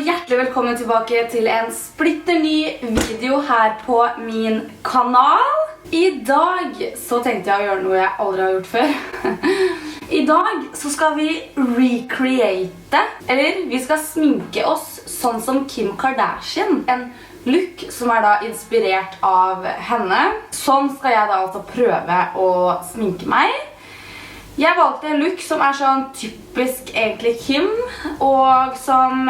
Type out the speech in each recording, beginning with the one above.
hjertelig velkommen tilbake til en splitter ny video her på min kanal. I dag så tenkte jeg å gjøre noe jeg aldri har gjort før. I dag så skal vi recreate, eller vi skal sminke oss sånn som Kim Kardashian. En look som da inspirert av henne. Sånn skal jeg da altså prøve å sminke meg. Jeg valgte en look som sånn typisk egentlig Kim, og som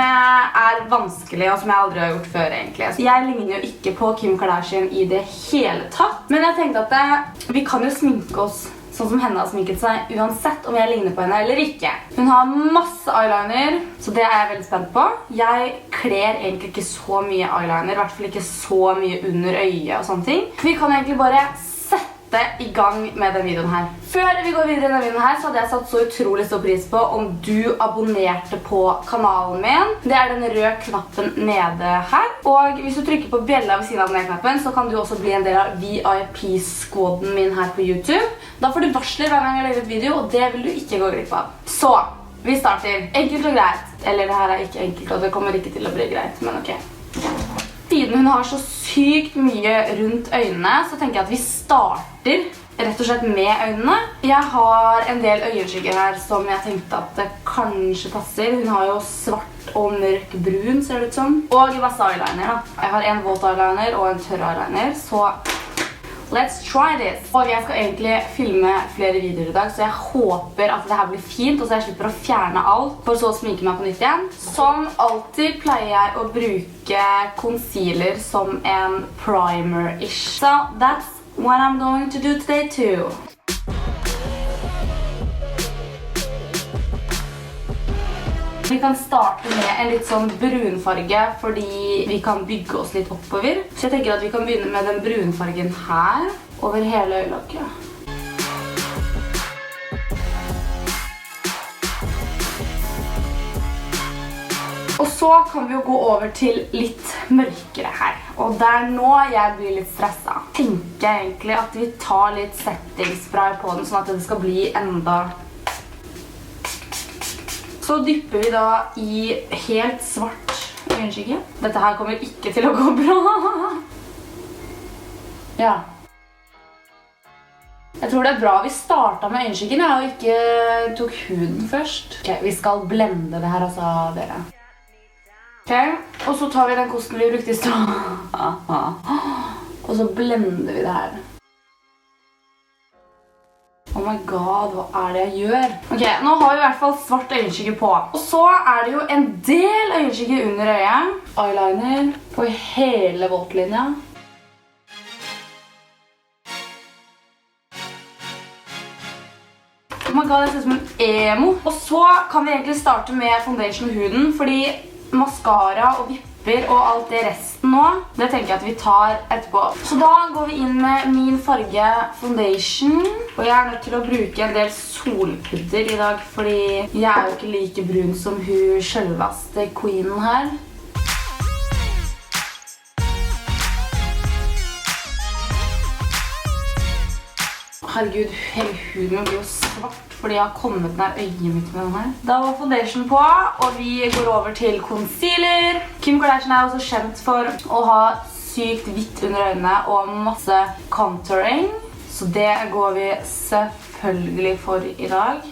vanskelig, og som jeg aldri har gjort før egentlig. Jeg ligner jo ikke på Kim Kardashian i det hele tatt, men jeg tenkte at vi kan jo sminke oss sånn som henne har sminket seg, uansett om jeg ligner på henne eller ikke. Hun har masse eyeliner, så det jeg veldig spent på. Jeg kler egentlig ikke så mye eyeliner, i hvert fall ikke så mye under øyet og sånne ting. Vi kan egentlig bare i gang med denne videoen her. Før vi går videre i denne videoen her, så hadde jeg satt så utrolig stor pris på om du abonnerte på kanalen min. Det den røde knappen nede her. Og hvis du trykker på bjella ved siden av denne knappen, så kan du også bli en del av VIP-skåden min her på YouTube. Da får du varsler hver gang jeg legger ut video, og det vil du ikke gå glipp av. Så, vi starter. Enkelt og greit. Eller det her ikke enkelt, og det kommer ikke til å bli greit, men ok. Siden hun har så sykt mye rundt øynene, så tenker jeg at vi starter rett og slett med øynene. Jeg har en del øyenskygger her som jeg tenkte at det kanskje passer. Hun har jo svart og mørk brun, ser det ut som. Og masse eyeliner da. Jeg har en våt eyeliner og en tørr eyeliner, så let's try this. Og jeg skal egentlig filme flere videoer i dag, så jeg håper at det her blir fint, og så jeg slipper å fjerne alt, for så å sminke meg på nytt igjen. Som alltid pleier jeg å bruke concealer som en primer-ish. So that's what I'm going to do today too. Vi kan starte med en litt sånn brunfarge, fordi vi kan bygge oss litt oppover. Så jeg tenker at vi kan begynne med den brunfargen her, over hele øyelokket. Og så kan vi jo gå over til litt mørkere her. Og det nå jeg blir litt stresset. Tenker jeg egentlig at vi tar litt settingspray på den, sånn at det skal bli enda... Så dypper vi da i helt svart øyenskygge. Dette her kommer ikke til å gå bra. Ja. Jeg tror det bra vi startet med øyenskyggen, og ikke tok huden først. Ok, vi skal blende det her, altså, dere. Ok, og så tar vi den kosten vi brukte i stad. Og så blender vi det her. Oh my god, hva det jeg gjør? Ok, nå har vi i hvert fall svart øyenskygge på. Og så det jo en del øyenskygge under øyet. Eyeliner på hele våtlinja. Oh my god, det ser ut som en emo. Og så kan vi egentlig starte med foundation og huden, fordi mascara og vipper og alt det resten nå, det tenker jeg at vi tar etterpå. Så da går vi inn med min farge foundation, og jeg nødt til å bruke en del solpudder i dag, fordi jeg jo ikke like brun som hun selveste queenen her. Herregud, hele huden min blir jo svart, fordi jeg har kommet nær øyet mitt med den her. Da var foundation på, og vi går over til concealer. Kim Kardashian også kjent for å ha sykt hvitt under øynene og masse contouring. Så det går vi selvfølgelig for i dag.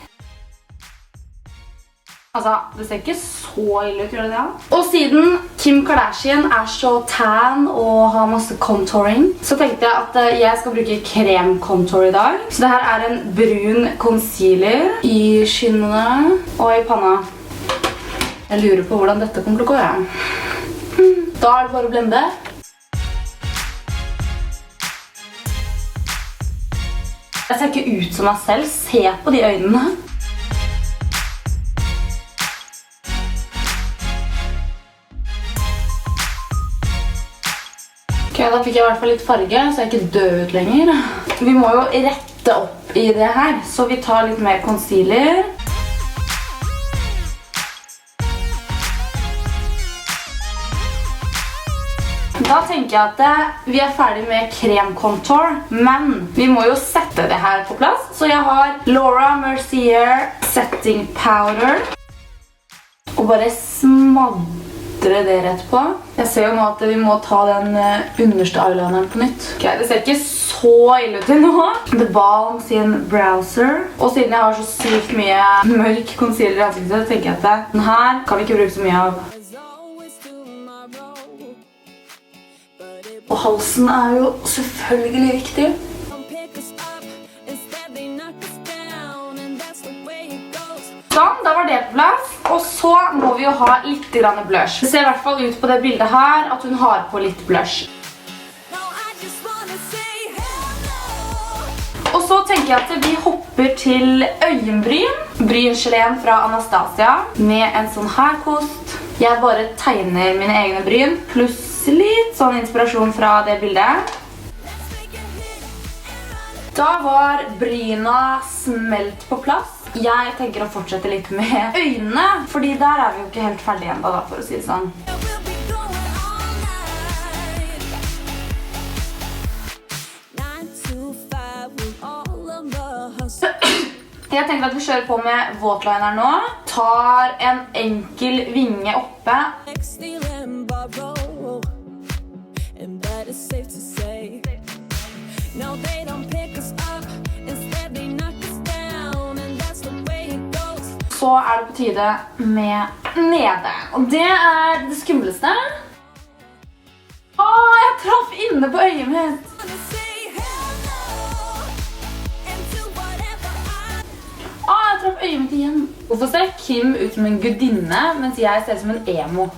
Altså, det ser ikke så ille ut, gjør det det? Og siden Kim Kardashian så tan og har masse contouring, så tenkte jeg at jeg skal bruke kremcontour i dag. Så det her en brun concealer i skinnene og i panna. Jeg lurer på hvordan dette kommer til å gå, ja. Da det bare å blende. Jeg ser ikke ut som meg selv. Se på de øynene. Ok, da fikk jeg i hvert fall litt farge, så jeg ikke død ut lenger. Vi må jo rette opp i det her, så vi tar litt mer concealer. Da tenker jeg at vi ferdig med kremkontor, men vi må jo sette det her på plass. Så jeg har Laura Mercier Setting Powder, og bare smadrer putter det rett på. Jeg ser jo nå at vi må ta den underste eyelineren på nytt. Ok, det ser ikke så ille ut til nå. The Balm sin browser. Og siden jeg har så sykt mye mørk concealer i ansiktet, tenker jeg at den her kan vi ikke bruke så mye av. Og halsen jo selvfølgelig viktig. Sånn, da var det på plass. Og så må vi jo ha litt grann blush. Det ser i hvert fall ut på det bildet her at hun har på litt blush. Og så tenker jeg at vi hopper til øyenbryn. Bryngeleen fra Anastasia med en sånn her kost. Jeg bare tegner mine egne bryn, pluss litt sånn inspirasjon fra det bildet. Da var bryna smelt på plass. Jeg tenker å fortsette litt med øynene, fordi der vi jo ikke helt ferdige enda da, for å si det sånn. Jeg tenker at vi kjører på med våtliner nå. Tar en enkel vinge oppe. Så det på tide med nede. Og det det skumleste. Jeg traff inne på øyet mitt. Jeg traff øyet mitt igjen. Hvorfor ser Kim ut som en gudinne, mens jeg ser ut som en emo?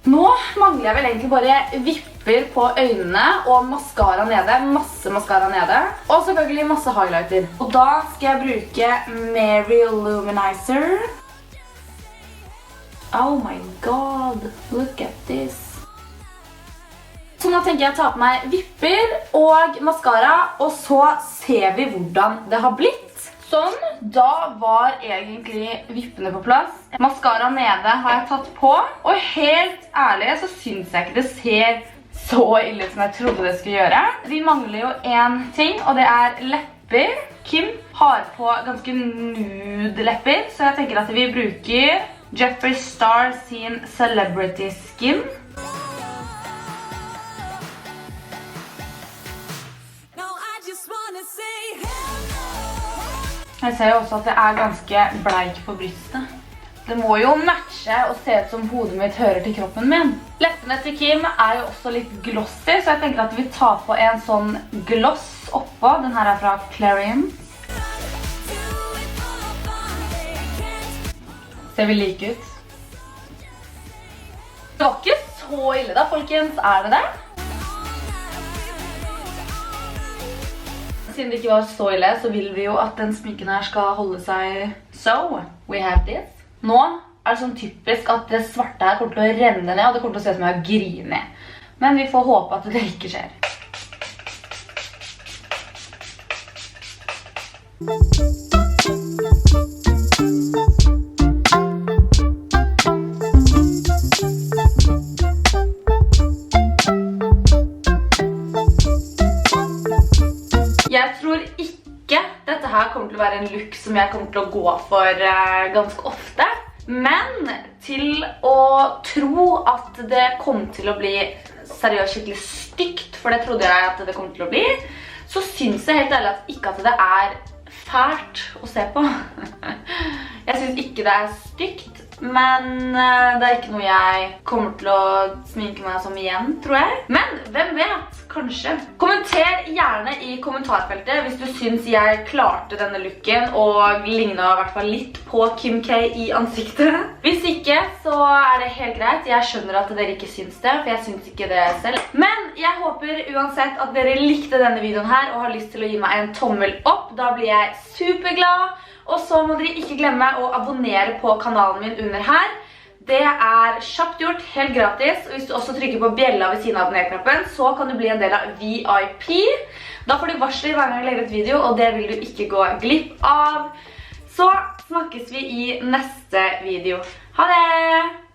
Nå mangler jeg vel egentlig bare vipper på øynene og mascara nede. Masse mascara nede. Og selvfølgelig masse highlighter. Og da skal jeg bruke Mary Luminizer. Oh my god, look at this. Så nå tenker jeg å ta på meg vipper og mascara, og så ser vi hvordan det har blitt. Sånn, da var egentlig vippene på plass. Mascara nede har jeg tatt på, og helt ærlig så synes jeg ikke det ser så ille ut som jeg trodde det skulle gjøre. Vi mangler jo en ting, og det lepper. Kim har på ganske nude lepper, så jeg tenker at vi bruker Jeffree Star sin Celebrity Skin. Jeg ser jo også at jeg ganske bleik på brystet. Det må jo matche og se ut som hodet mitt hører til kroppen min. Leppene til Kim jo også litt glossy, så jeg tenker at vi tar på en sånn gloss oppå. Den her fra Clarion. Ser vi like ut? Det var ikke så ille da, folkens. Det det? Siden det ikke var så ille, så vil vi jo at den sminken her skal holde seg. So, we have this. Nå det sånn typisk at det svarte her kommer til å renne ned, og det kommer til å se ut som jeg griner. Men vi får håpe at det ikke skjer. Jeg tror ikke dette her kommer til å være en look som jeg kommer til å gå for ganske ofte. Men til å tro at det kom til å bli seriøst skikkelig stygt, for det trodde jeg at det kom til å bli, så synes jeg helt ærlig at ikke at det fælt å se på. Jeg synes ikke det stygt, men det ikke noe jeg kommer til å sminke meg som igjen, tror jeg. Men hvem vet? Kanskje. Kommenter gjerne i kommentarfeltet hvis du synes jeg klarte denne looken og lignet i hvert fall litt på Kim K i ansiktet. Hvis ikke, så det helt greit. Jeg skjønner at dere ikke syns det, for jeg syns ikke det selv. Men jeg håper uansett at dere likte denne videoen her og har lyst til å gi meg en tommel opp. Da blir jeg superglad. Og så må dere ikke glemme å abonnere på kanalen min under her. Det kjapt gjort, helt gratis, og hvis du også trykker på bjella ved siden av abonner-knappen, så kan du bli en del av VIP. Da får du varsler hver gang jeg legger ut video, og det vil du ikke gå glipp av. Så snakkes vi i neste video. Ha det!